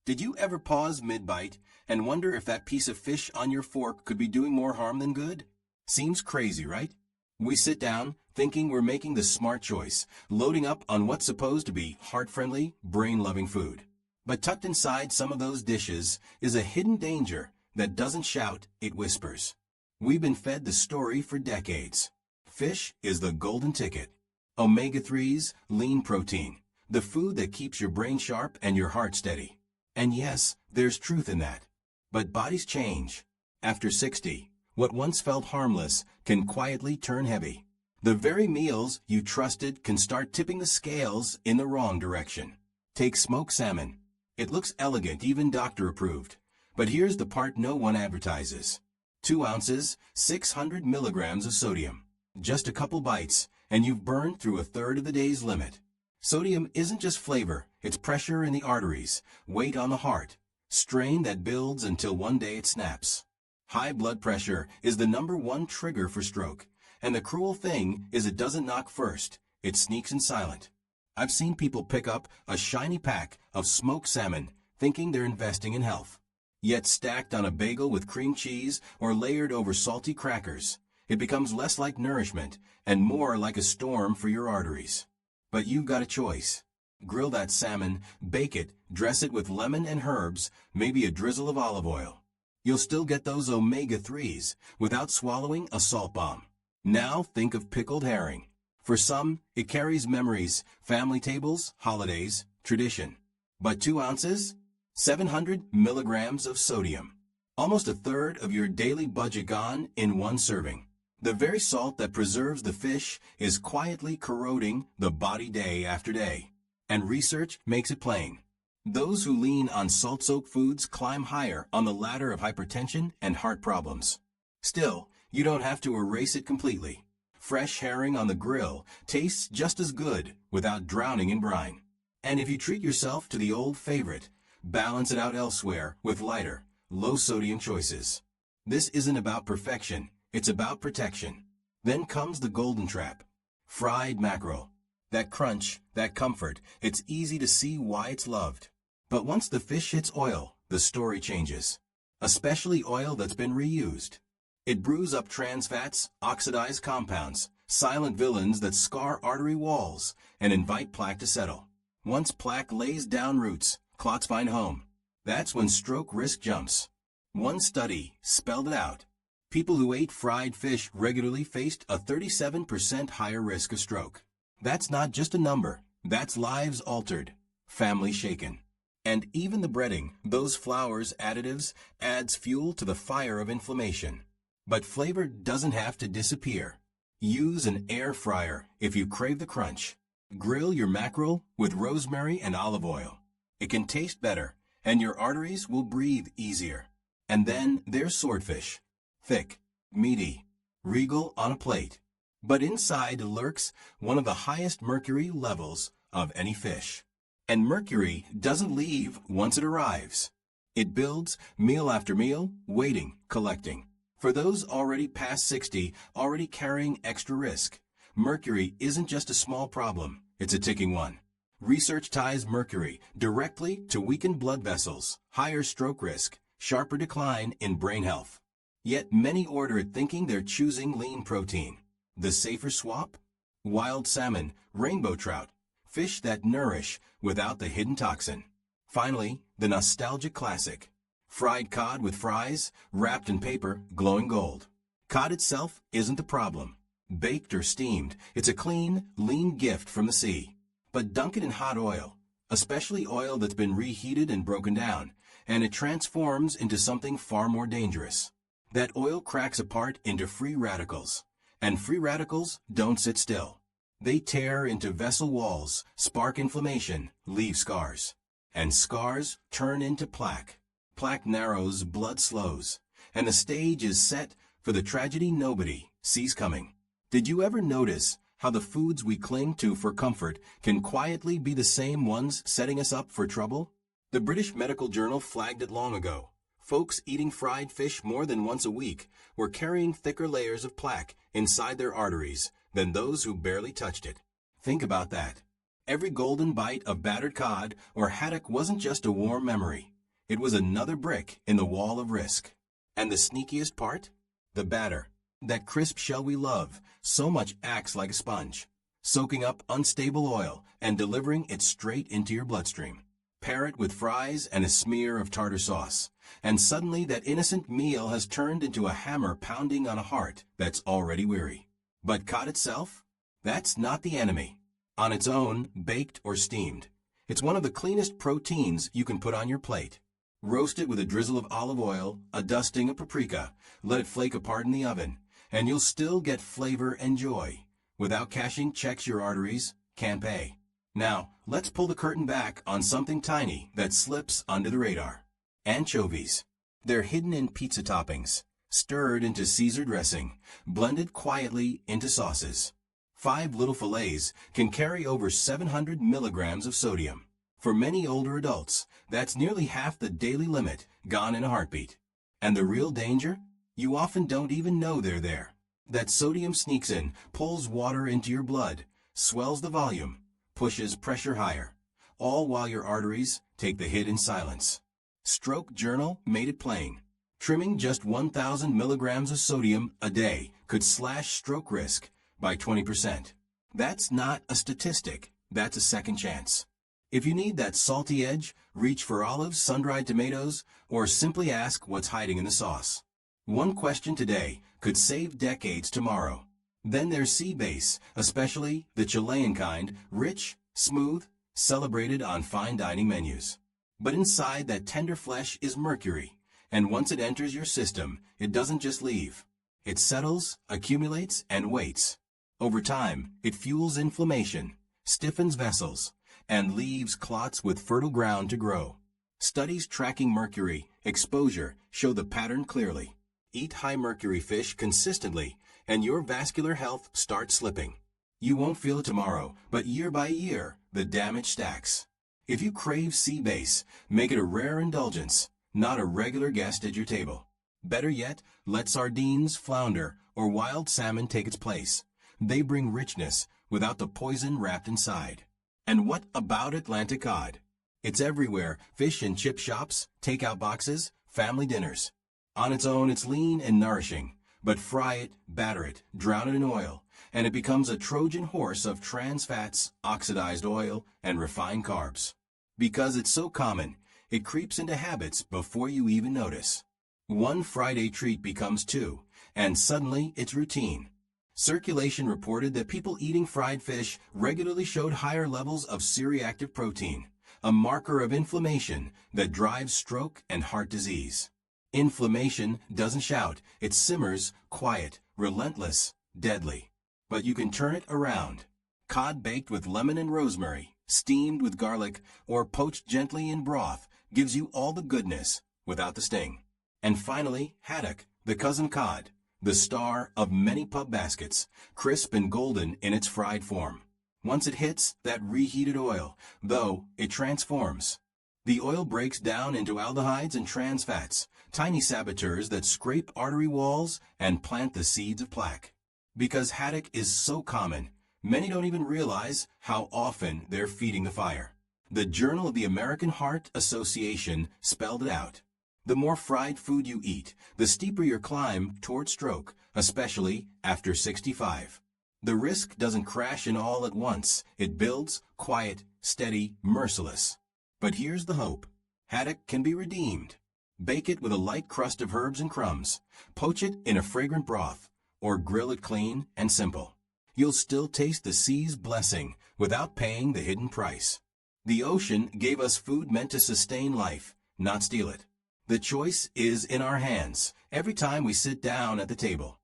Did you ever pause mid-bite and wonder if that piece of fish on your fork could be doing more harm than good? Seems crazy, right? We sit down, thinking we're making the smart choice, loading up on what's supposed to be heart-friendly, brain-loving food. But tucked inside some of those dishes is a hidden danger that doesn't shout, it whispers. We've been fed the story for decades. Fish is the golden ticket. Omega-3s, lean protein, the food that keeps your brain sharp and your heart steady. And yes, there's truth in that. But bodies change. After 60, what once felt harmless can quietly turn heavy. The very meals you trusted can start tipping the scales in the wrong direction. Take smoked salmon. It looks elegant, even doctor approved. But here's the part no one advertises. 2 ounces, 600 milligrams of sodium. Just a couple bites, and you've burned through a third of the day's limit. Sodium isn't just flavor, it's pressure in the arteries, weight on the heart, strain that builds until one day it snaps. High blood pressure is the #1 trigger for stroke, and the cruel thing is it doesn't knock first, it sneaks in silent. I've seen people pick up a shiny pack of smoked salmon, thinking they're investing in health. Yet stacked on a bagel with cream cheese or layered over salty crackers, it becomes less like nourishment and more like a storm for your arteries. But you've got a choice. Grill that salmon, bake it, dress it with lemon and herbs, maybe a drizzle of olive oil. You'll still get those omega-3s without swallowing a salt bomb. Now think of pickled herring. For some, it carries memories, family tables, holidays, tradition. But 2 ounces? 700 milligrams of sodium. Almost a third of your daily budget gone in one serving. The very salt that preserves the fish is quietly corroding the body day after day. And research makes it plain. Those who lean on salt-soaked foods climb higher on the ladder of hypertension and heart problems. Still, you don't have to erase it completely. Fresh herring on the grill tastes just as good without drowning in brine. And if you treat yourself to the old favorite, balance it out elsewhere with lighter, low-sodium choices. This isn't about perfection, it's about protection. Then comes the golden trap. Fried mackerel. That crunch, that comfort, it's easy to see why it's loved. But once the fish hits oil, the story changes. Especially oil that's been reused. It brews up trans fats, oxidized compounds, silent villains that scar artery walls and invite plaque to settle. Once plaque lays down roots, clots find home. That's when stroke risk jumps. One study spelled it out. People who ate fried fish regularly faced a 37% higher risk of stroke. That's not just a number, that's lives altered, family shaken. And even the breading, those flours additives, adds fuel to the fire of inflammation. But flavor doesn't have to disappear. Use an air fryer if you crave the crunch. Grill your mackerel with rosemary and olive oil. It can taste better, and your arteries will breathe easier. And then there's swordfish. Thick, meaty, regal on a plate. But inside lurks one of the highest mercury levels of any fish. And mercury doesn't leave once it arrives. It builds meal after meal, waiting, collecting. For those already past 60, already carrying extra risk, mercury isn't just a small problem, it's a ticking one. Research ties mercury directly to weakened blood vessels, higher stroke risk, sharper decline in brain health. Yet many order it thinking they're choosing lean protein. The safer swap? Wild salmon, rainbow trout, fish that nourish without the hidden toxin. Finally, the nostalgic classic. Fried cod with fries, wrapped in paper, glowing gold. Cod itself isn't the problem. Baked or steamed, it's a clean, lean gift from the sea. But dunk it in hot oil, especially oil that's been reheated and broken down, and it transforms into something far more dangerous. That oil cracks apart into free radicals. And free radicals don't sit still. They tear into vessel walls, spark inflammation, leave scars. And scars turn into plaque. Plaque narrows, blood slows. And the stage is set for the tragedy nobody sees coming. Did you ever notice how the foods we cling to for comfort can quietly be the same ones setting us up for trouble? The British Medical Journal flagged it long ago. Folks eating fried fish more than once a week were carrying thicker layers of plaque inside their arteries than those who barely touched it. Think about that. Every golden bite of battered cod or haddock wasn't just a warm memory. It was another brick in the wall of risk. And the sneakiest part? The batter. That crisp shell we love so much acts like a sponge, soaking up unstable oil and delivering it straight into your bloodstream. Pair it with fries and a smear of tartar sauce, and suddenly that innocent meal has turned into a hammer pounding on a heart that's already weary. But cod itself? That's not the enemy. On its own, baked or steamed, it's one of the cleanest proteins you can put on your plate. Roast it with a drizzle of olive oil, a dusting of paprika, let it flake apart in the oven, and you'll still get flavor and joy, without cashing checks your arteries can't pay. Now, let's pull the curtain back on something tiny that slips under the radar. Anchovies. They're hidden in pizza toppings, stirred into Caesar dressing, blended quietly into sauces. 5 little fillets can carry over 700 milligrams of sodium. For many older adults, that's nearly half the daily limit, gone in a heartbeat. And the real danger? You often don't even know they're there. That sodium sneaks in, pulls water into your blood, swells the volume, pushes pressure higher, all while your arteries take the hit in silence. Stroke Journal made it plain. Trimming just 1,000 milligrams of sodium a day could slash stroke risk by 20%. That's not a statistic, that's a second chance. If you need that salty edge, reach for olives, sun-dried tomatoes, or simply ask what's hiding in the sauce. One question today could save decades tomorrow. Then there's sea bass, especially the Chilean kind, rich, smooth, celebrated on fine dining menus. But inside that tender flesh is mercury, and once it enters your system, it doesn't just leave. It settles, accumulates, and waits. Over time, it fuels inflammation, stiffens vessels, and leaves clots with fertile ground to grow. Studies tracking mercury exposure show the pattern clearly. Eat high mercury fish consistently, and your vascular health starts slipping. You won't feel it tomorrow, but year by year, the damage stacks. If you crave sea bass, make it a rare indulgence, not a regular guest at your table. Better yet, let sardines, flounder, or wild salmon take its place. They bring richness without the poison wrapped inside. And what about Atlantic cod? It's everywhere: fish and chip shops, takeout boxes, family dinners. On its own, it's lean and nourishing, but fry it, batter it, drown it in oil, and it becomes a Trojan horse of trans fats, oxidized oil, and refined carbs. Because it's so common, it creeps into habits before you even notice. One Friday treat becomes 2, and suddenly it's routine. Circulation reported that people eating fried fish regularly showed higher levels of C-reactive protein, a marker of inflammation that drives stroke and heart disease. Inflammation doesn't shout, it simmers, quiet, relentless, deadly. But you can turn it around. Cod baked with lemon and rosemary, steamed with garlic, or poached gently in broth gives you all the goodness without the sting. And finally, haddock, the cousin cod, the star of many pub baskets, crisp and golden in its fried form. Once it hits that reheated oil, though, it transforms. The oil breaks down into aldehydes and trans fats, tiny saboteurs that scrape artery walls and plant the seeds of plaque. Because haddock is so common, many don't even realize how often they're feeding the fire. The Journal of the American Heart Association spelled it out. The more fried food you eat, the steeper your climb toward stroke, especially after 65. The risk doesn't crash in all at once. It builds, quiet, steady, merciless. But here's the hope. Haddock can be redeemed. Bake it with a light crust of herbs and crumbs. Poach it in a fragrant broth, or grill it clean and simple. You'll still taste the sea's blessing without paying the hidden price. The ocean gave us food meant to sustain life, not steal it. The choice is in our hands every time we sit down at the table.